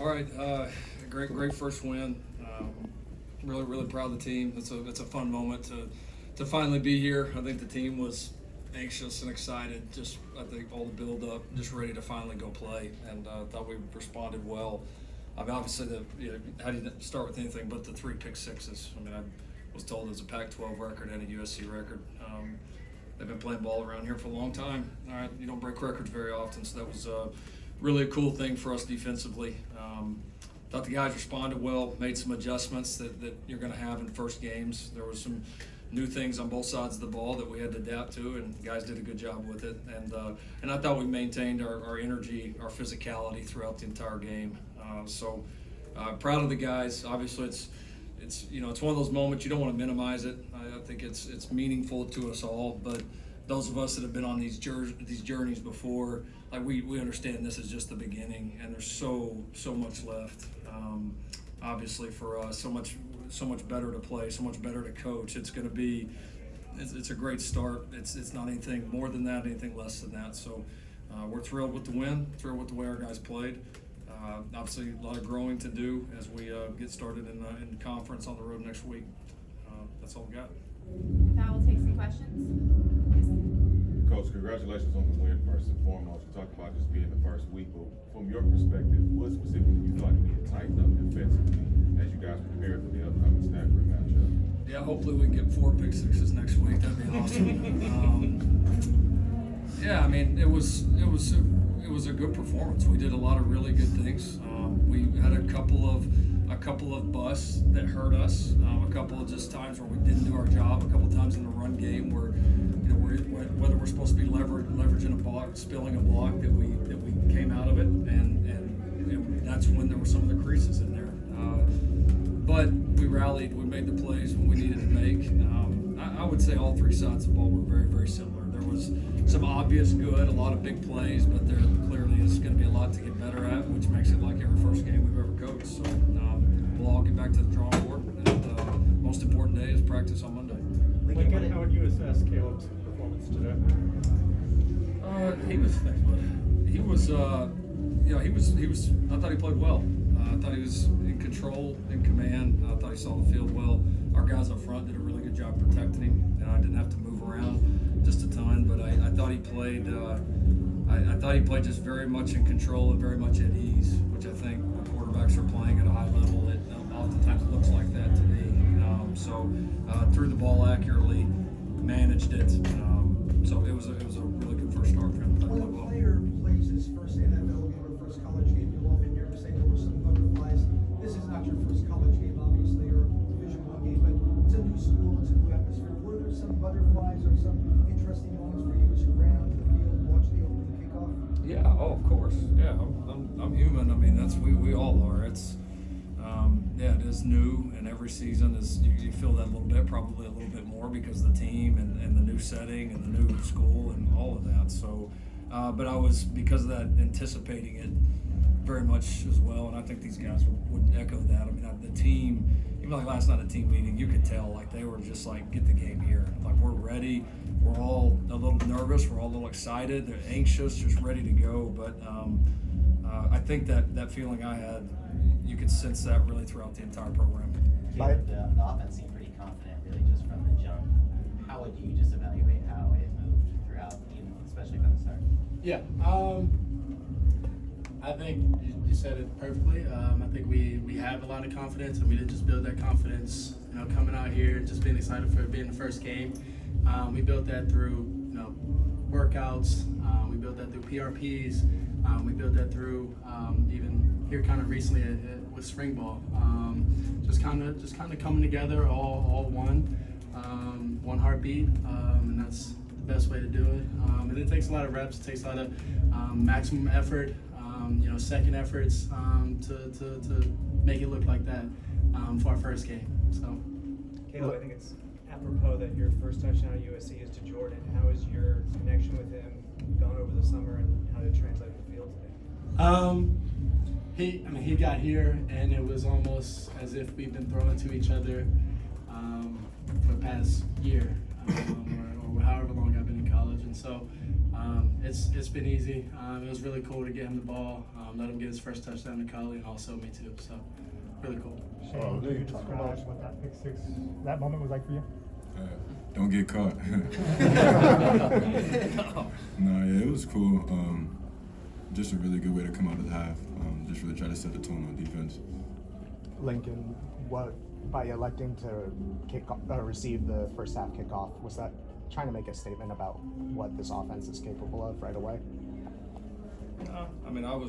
All right, great first win. Really proud of the team. It's a fun moment to finally be here. I think the team was anxious and excited. Just I think all the build up, just ready to finally go play, and thought we responded well. I mean, obviously how do you start with anything but the 3 pick sixes? I mean, I was told it was a Pac-12 record and a USC record. They've been playing ball around here for a long time. All right, you don't break records very often, so that was really a cool thing for us defensively. Thought the guys responded well, made some adjustments that you're going to have in first games. There was some new things on both sides of the ball that we had to adapt to, and guys did a good job with it. And I thought we maintained our energy, our physicality throughout the entire game. So proud of the guys. Obviously, it's one of those moments you don't want to minimize it. I think it's meaningful to us all, but those of us that have been on these journeys before, like we understand this is just the beginning, and there's so much left. Obviously for us, so much better to play, so much better to coach. It's a great start. It's not anything more than that, anything less than that. So we're thrilled with the win, thrilled with the way our guys played. Obviously a lot of growing to do as we get started in conference on the road next week. That's all we got. Now we'll take some questions. Coach, congratulations on the win first and foremost. You talked about just being the first week, but from your perspective, what specifically do you feel like you need to tighten up defensively as you guys prepare for the upcoming Stanford matchup? Yeah, hopefully we can get 4 pick sixes next week. That'd be awesome. Yeah, I mean it was a good performance. We did a lot of really good things. We had a couple of busts that hurt us. A couple of just times where we didn't do our job. A couple of times in the run game where whether we're supposed to be leveraging a block, spilling a block that we came out of it, and that's when there were some of the creases in there. But we rallied. We made the plays when we needed to make. I would say all 3 sides of the ball were very similar. There was some obvious good, a lot of big plays, but there clearly is going to be a lot to get better at, which makes it like every first game we've ever coached. So we'll all get back to the drawing board, and most important day is practice on Monday. Lincoln, how would you assess Caleb's performance today? He was. I thought he played well. I thought he was in control, in command. I thought he saw the field well. Our guys up front did a really good job protecting him, and I didn't have to move around just a ton. But I thought he played. I thought he played just very much in control and very much at ease, which I think when quarterbacks are playing at a high level, it oftentimes looks like that to me. So threw the ball accurately, managed it. So it was a really good first start for him. When a player plays his first NFL game or first college game, you'll often hear him say there were some butterflies. This is not your first college game, obviously, or Division I game, but it's a new school, it's a new atmosphere. Were there some butterflies or some interesting moments for you as you ran onto the field and watched the opening kickoff? Yeah, of course. Yeah, I'm human. I mean, that's we all are. It's it is new, and every season is you feel that a little bit, probably a little bit more because of the team and the new setting and the new school and all of that. So, but I was, because of that, anticipating it very much as well, and I think these guys would echo that. I mean, the team, even like last night at team meeting, you could tell like they were just like, get the game here. Like we're ready. We're all a little nervous. We're all a little excited. They're anxious, just ready to go. But I think that feeling I had, you could sense that really throughout the entire program. The offense seemed pretty confident, really, just from the jump. How would you just evaluate how it moved throughout, especially from the start? Yeah, I think you said it perfectly. I think we have a lot of confidence, and we didn't just build that confidence, coming out here and just being excited for it being the first game. We built that through, workouts. We built that through PRPs. We built that through even here kind of recently with spring ball. Just kind of coming together, all one heartbeat, and that's the best way to do it. And it takes a lot of reps. It takes a lot of maximum effort, second efforts to make it look like that for our first game. So, Caleb, I think it's apropos that your first touchdown at USC is to Jordan. How has your connection with him gone over the summer, and how did it translate to the field today? He got here, and it was almost as if we've been throwing to each other for the past year, or however long I've been in college. And so It's been easy. It was really cool to get him the ball, let him get his first touchdown in college, and also me too. So really cool. Shane, can you describe what that pick six, that moment was like for you? Don't get caught. No, yeah, it was cool. Just a really good way to come out of the half. Just really try to set the tone on defense. Lincoln, what by electing to receive the first half kickoff, was that trying to make a statement about what this offense is capable of right away? I mean, I'm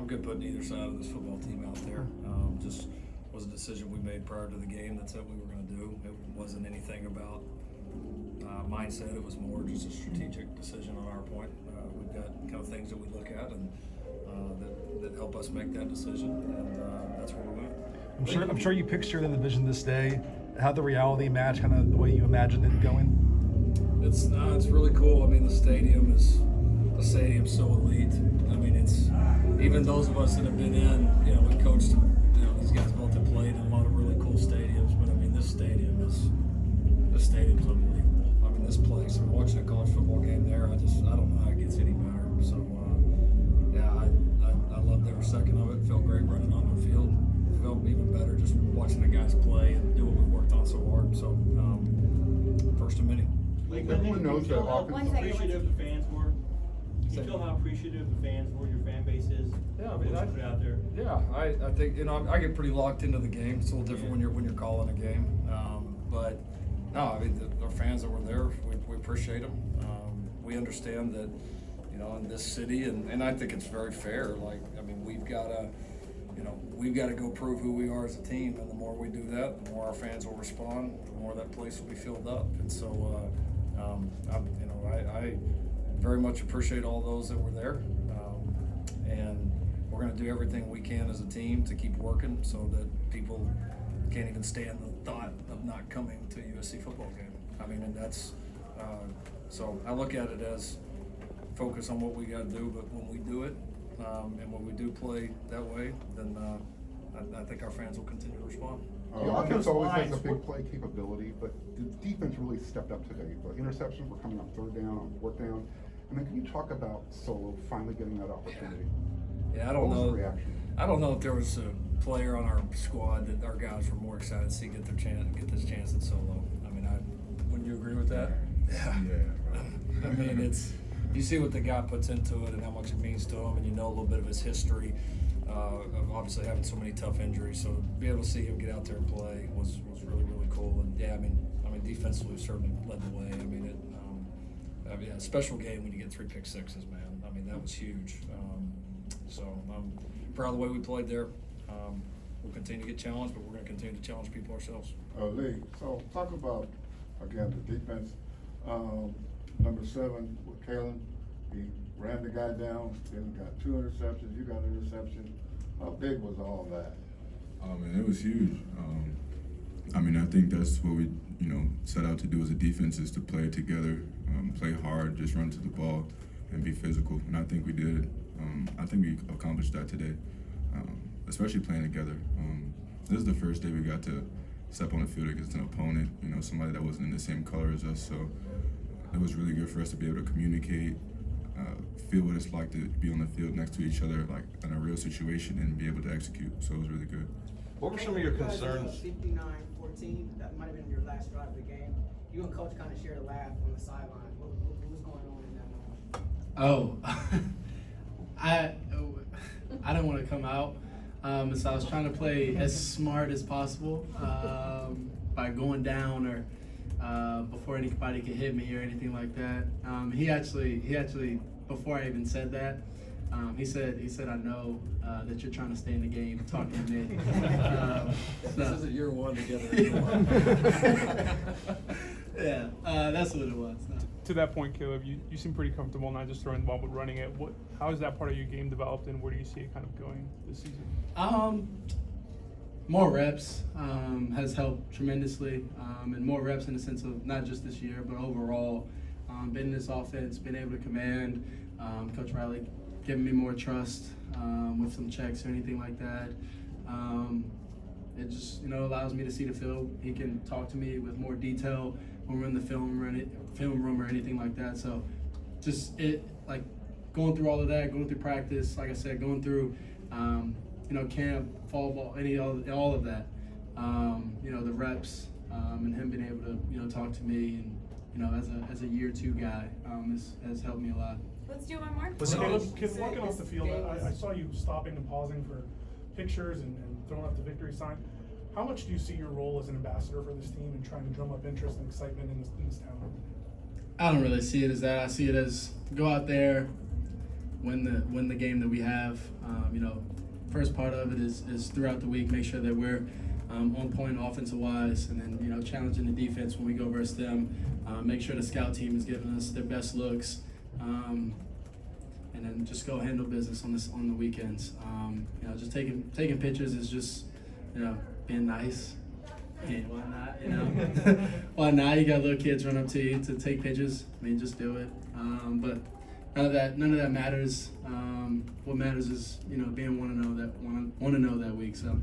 good putting either side of this football team out there. Just was a decision we made prior to the game. That's what we were going to do. It wasn't anything about mindset. It was more just a strategic decision on our point. We've got kind of things that we look at and that help us make that decision, and that's where we went. I'm sure you pictured the vision this day. How the reality match, kind of the way you imagined it going. It's really cool. I mean, the stadium's so elite. I mean, it's even those of us that have been in, we coached, these guys both have played in a lot of really cool stadiums, but I mean, this stadium's unbelievable. I mean, this place. I'm watching a college football game there. I don't know how it gets any better. So, I loved every second of it. Felt great running on the field. Felt even better just watching the guys play and do what we worked on so hard. So, first of many. Everyone knows that One offense. second. Appreciative the fans were. You feel how appreciative the fans were, your fan base is. Yeah, I mean, what you put out there. Yeah, I think I get pretty locked into the game. It's a little different when you're calling a game. But no, I mean our fans that were there, we appreciate them. We understand that in this city, and I think it's very fair. Like, I mean, we've got to go prove who we are as a team, and the more we do that, the more our fans will respond, the more that place will be filled up. And so, I very much appreciate all those that were there, and we're going to do everything we can as a team to keep working so that people can't even stand the thought of not coming to a USC football game. I mean, and that's so I look at it as focus on what we got to do, but when we do it, and when we do play that way, then I think our fans will continue to respond. The offense always has a big play capability, but the defense really stepped up today. The interceptions were coming on third down, on fourth down. And then can you talk about Solo finally getting that opportunity? Yeah, I What don't was know. the reaction? I don't know if there was a player on our squad that our guys were more excited to see get this chance than Solo. I mean, wouldn't you agree with that? Yeah. I mean, you see what the guy puts into it and how much it means to him, and you know a little bit of his history of obviously having so many tough injuries. So to be able to see him get out there and play was really, really cool. And yeah, I mean, defensively certainly led the way. I mean, a special game when you get 3 pick sixes, man. I mean, that was huge. So I'm proud of the way we played there. We'll continue to get challenged, but we're going to continue to challenge people ourselves. Lee, so talk about, again, the defense. Number 7 with Kalen, he ran the guy down, then got 2 interceptions, you got an interception. How big was all that? And it was huge. I think that's what we, set out to do as a defense, is to play together, play hard, just run to the ball, and be physical. And I think we did. I think we accomplished that today, especially playing together. This is the first day we got to step on the field against an opponent, somebody that wasn't in the same color as us. So it was really good for us to be able to communicate, feel what it's like to be on the field next to each other, like in a real situation, and be able to execute. So it was really good. What were some of your concerns? 59-14, that might have been your last drive of the game. You and Coach kind of shared a laugh on the sideline. What was going on in that moment? I didn't want to come out, so I was trying to play as smart as possible by going down or before anybody could hit me or anything like that. He actually before I even said that, he said I know that you're trying to stay in the game, talking to me. This isn't year 1 together anymore. Yeah, that's what it was. To that point, Caleb, you seem pretty comfortable not just throwing the ball but running it. How has that part of your game developed, and where do you see it kind of going this season? More reps has helped tremendously, and more reps in the sense of not just this year but overall. Been in this offense, been able to command. Coach Riley giving me more trust with some checks or anything like that. It just allows me to see the field. He can talk to me with more detail when we're in the film room or anything like that. So just it like going through all of that, going through practice, like I said, going through camp, fall ball, all of that. The reps and him being able to talk to me and as a year 2 guy has helped me a lot. Let's do one more. Caleb, walking off the field, I saw you stopping and pausing for pictures and throwing up the victory sign. How much do you see your role as an ambassador for this team and trying to drum up interest and excitement in this town? I don't really see it as that. I see it as go out there, win the game that we have. First part of it is throughout the week, make sure that we're on point offensive wise, and then challenging the defense when we go versus them. Make sure the scout team is giving us their best looks, and then just go handle business on the weekends. Just taking pictures is just being nice. Hey, why not? Why not? You got little kids run up to you to take pictures. I mean, just do it. But none of that matters. What matters is being want to know that week. So.